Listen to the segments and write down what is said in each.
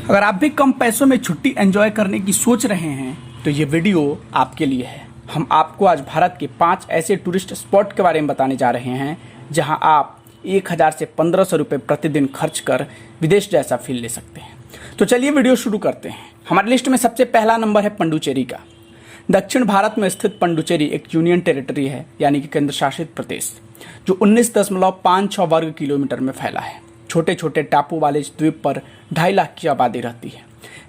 अगर आप भी कम पैसों में छुट्टी एंजॉय करने की सोच रहे हैं तो ये वीडियो आपके लिए है। हम आपको आज भारत के 5 ऐसे टूरिस्ट स्पॉट के बारे में बताने जा रहे हैं जहां आप 1000 से 1500 रुपये प्रतिदिन खर्च कर विदेश जैसा फील ले सकते हैं। तो चलिए वीडियो शुरू करते हैं। हमारी लिस्ट में सबसे पहला नंबर है पंडुचेरी का। दक्षिण भारत में स्थित पंडुचेरी एक यूनियन टेरिटरी है, यानी कि केंद्र शासित प्रदेश, जो 19.56 वर्ग किलोमीटर में फैला है। छोटे छोटे टापू वाले इस द्वीप पर 2.5 लाख की आबादी रहती है।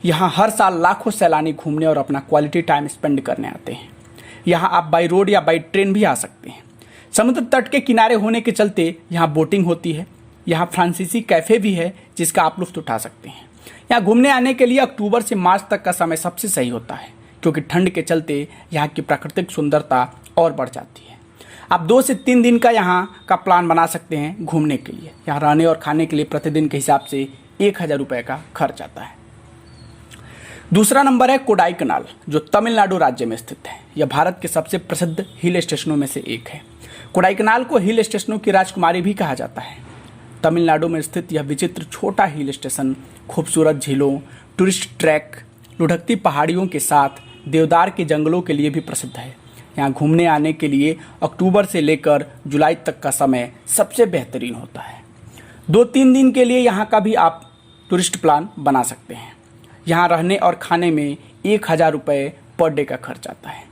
यहाँ हर साल लाखों सैलानी घूमने और अपना क्वालिटी टाइम स्पेंड करने आते हैं। यहाँ आप बाई रोड या बाई ट्रेन भी आ सकते हैं। समुद्र तट के किनारे होने के चलते यहाँ बोटिंग होती है। यहाँ फ्रांसीसी कैफ़े भी है जिसका आप लुत्फ उठा सकते हैं। यहाँ घूमने आने के लिए अक्टूबर से मार्च तक का समय सबसे सही होता है, क्योंकि ठंड के चलते यहाँ की प्राकृतिक सुंदरता और बढ़ जाती है। आप 2 से 3 दिन का यहाँ का प्लान बना सकते हैं घूमने के लिए। यहाँ रहने और खाने के लिए प्रतिदिन के हिसाब से 1000 रुपये का खर्च आता है। दूसरा नंबर है कोडाईकनाल, जो तमिलनाडु राज्य में स्थित है। यह भारत के सबसे प्रसिद्ध हिल स्टेशनों में से एक है। कोडाईकनाल को हिल स्टेशनों की राजकुमारी भी कहा जाता है। तमिलनाडु में स्थित यह विचित्र छोटा हिल स्टेशन खूबसूरत झीलों, टूरिस्ट ट्रैक, लुढ़कती पहाड़ियों के साथ देवदार के जंगलों के लिए भी प्रसिद्ध है। यहाँ घूमने आने के लिए अक्टूबर से लेकर जुलाई तक का समय सबसे बेहतरीन होता है। 2-3 दिन के लिए यहाँ का भी आप टूरिस्ट प्लान बना सकते हैं। यहाँ रहने और खाने में 1000 रुपये पर डे का खर्च आता है।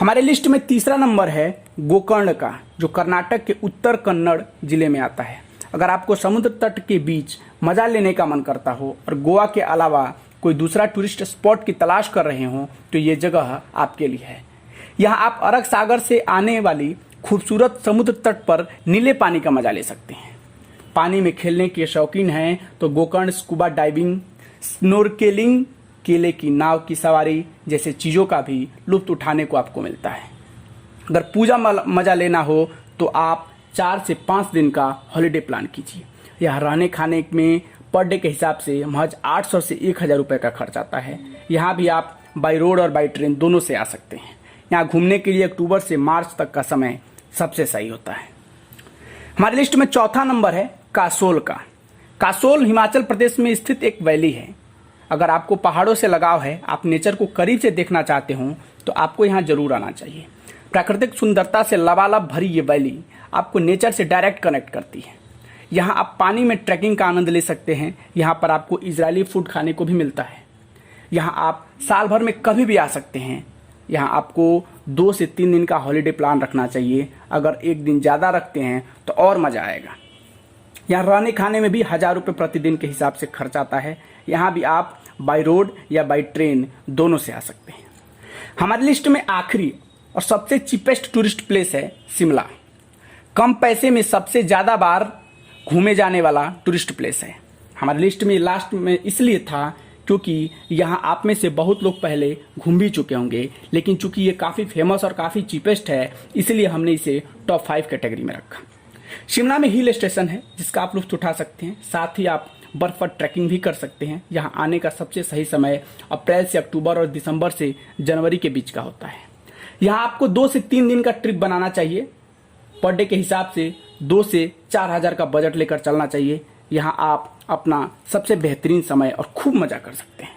हमारे लिस्ट में तीसरा नंबर है गोकर्ण का, जो कर्नाटक के उत्तर कन्नड़ जिले में आता है। अगर आपको समुद्र तट के बीच मज़ा लेने का मन करता हो और गोवा के अलावा कोई दूसरा टूरिस्ट स्पॉट की तलाश कर रहे हो तो ये जगह आपके लिए है। यहाँ आप अरब सागर से आने वाली खूबसूरत समुद्र तट पर नीले पानी का मजा ले सकते हैं। पानी में खेलने के शौकीन हैं तो गोकर्ण स्कूबा डाइविंग, स्नोरकेलिंग, केले की नाव की सवारी जैसे चीज़ों का भी लुत्फ उठाने को आपको मिलता है। अगर पूजा मजा लेना हो तो आप 4 से 5 दिन का हॉलिडे प्लान कीजिए। यहाँ रहने खाने में पर डे के हिसाब से महज 800 से 1000 रुपये का खर्च आता है। यहाँ भी आप बाई रोड और बाई ट्रेन दोनों से आ सकते हैं। यहाँ घूमने के लिए अक्टूबर से मार्च तक का समय सबसे सही होता है। हमारी लिस्ट में चौथा नंबर है कासोल का। कासोल हिमाचल प्रदेश में स्थित एक वैली है। अगर आपको पहाड़ों से लगाव है, आप नेचर को करीब से देखना चाहते हो तो आपको यहाँ जरूर आना चाहिए। प्राकृतिक सुंदरता से लबालब भरी ये वैली आपको नेचर से डायरेक्ट कनेक्ट करती है। यहाँ आप पानी में ट्रैकिंग का आनंद ले सकते हैं। यहाँ पर आपको इजरायली फूड खाने को भी मिलता है। यहाँ आप साल भर में कभी भी आ सकते हैं। यहाँ आपको 2 से 3 दिन का हॉलिडे प्लान रखना चाहिए। अगर 1 दिन ज़्यादा रखते हैं तो और मज़ा आएगा। यहाँ रहने खाने में भी 1000 रुपये प्रतिदिन के हिसाब से खर्च आता है। यहाँ भी आप बाई रोड या बाई ट्रेन दोनों से आ सकते हैं। हमारी लिस्ट में आखिरी और सबसे चीपेस्ट टूरिस्ट प्लेस है शिमला। कम पैसे में सबसे ज़्यादा बार घूमे जाने वाला टूरिस्ट प्लेस है। हमारी लिस्ट में लास्ट में इसलिए था क्योंकि यहाँ आप में से बहुत लोग पहले घूम भी चुके होंगे, लेकिन चूंकि ये काफ़ी फेमस और काफ़ी चीपेस्ट है इसलिए हमने इसे टॉप 5 कैटेगरी में रखा। शिमला में हिल स्टेशन है जिसका आप लुत्फ उठा सकते हैं। साथ ही आप बर्फ पर ट्रैकिंग भी कर सकते हैं। यहाँ आने का सबसे सही समय अप्रैल से अक्टूबर और दिसंबर से जनवरी के बीच का होता है। यहाँ आपको 2 से 3 दिन का ट्रिप बनाना चाहिए। पर डे के हिसाब से 2 से 4000 का बजट लेकर चलना चाहिए। यहाँ आप अपना सबसे बेहतरीन समय और खूब मज़ा कर सकते हैं।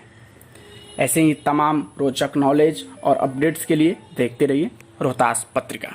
ऐसे ही तमाम रोचक नॉलेज और अपडेट्स के लिए देखते रहिए रोहतास पत्रिका।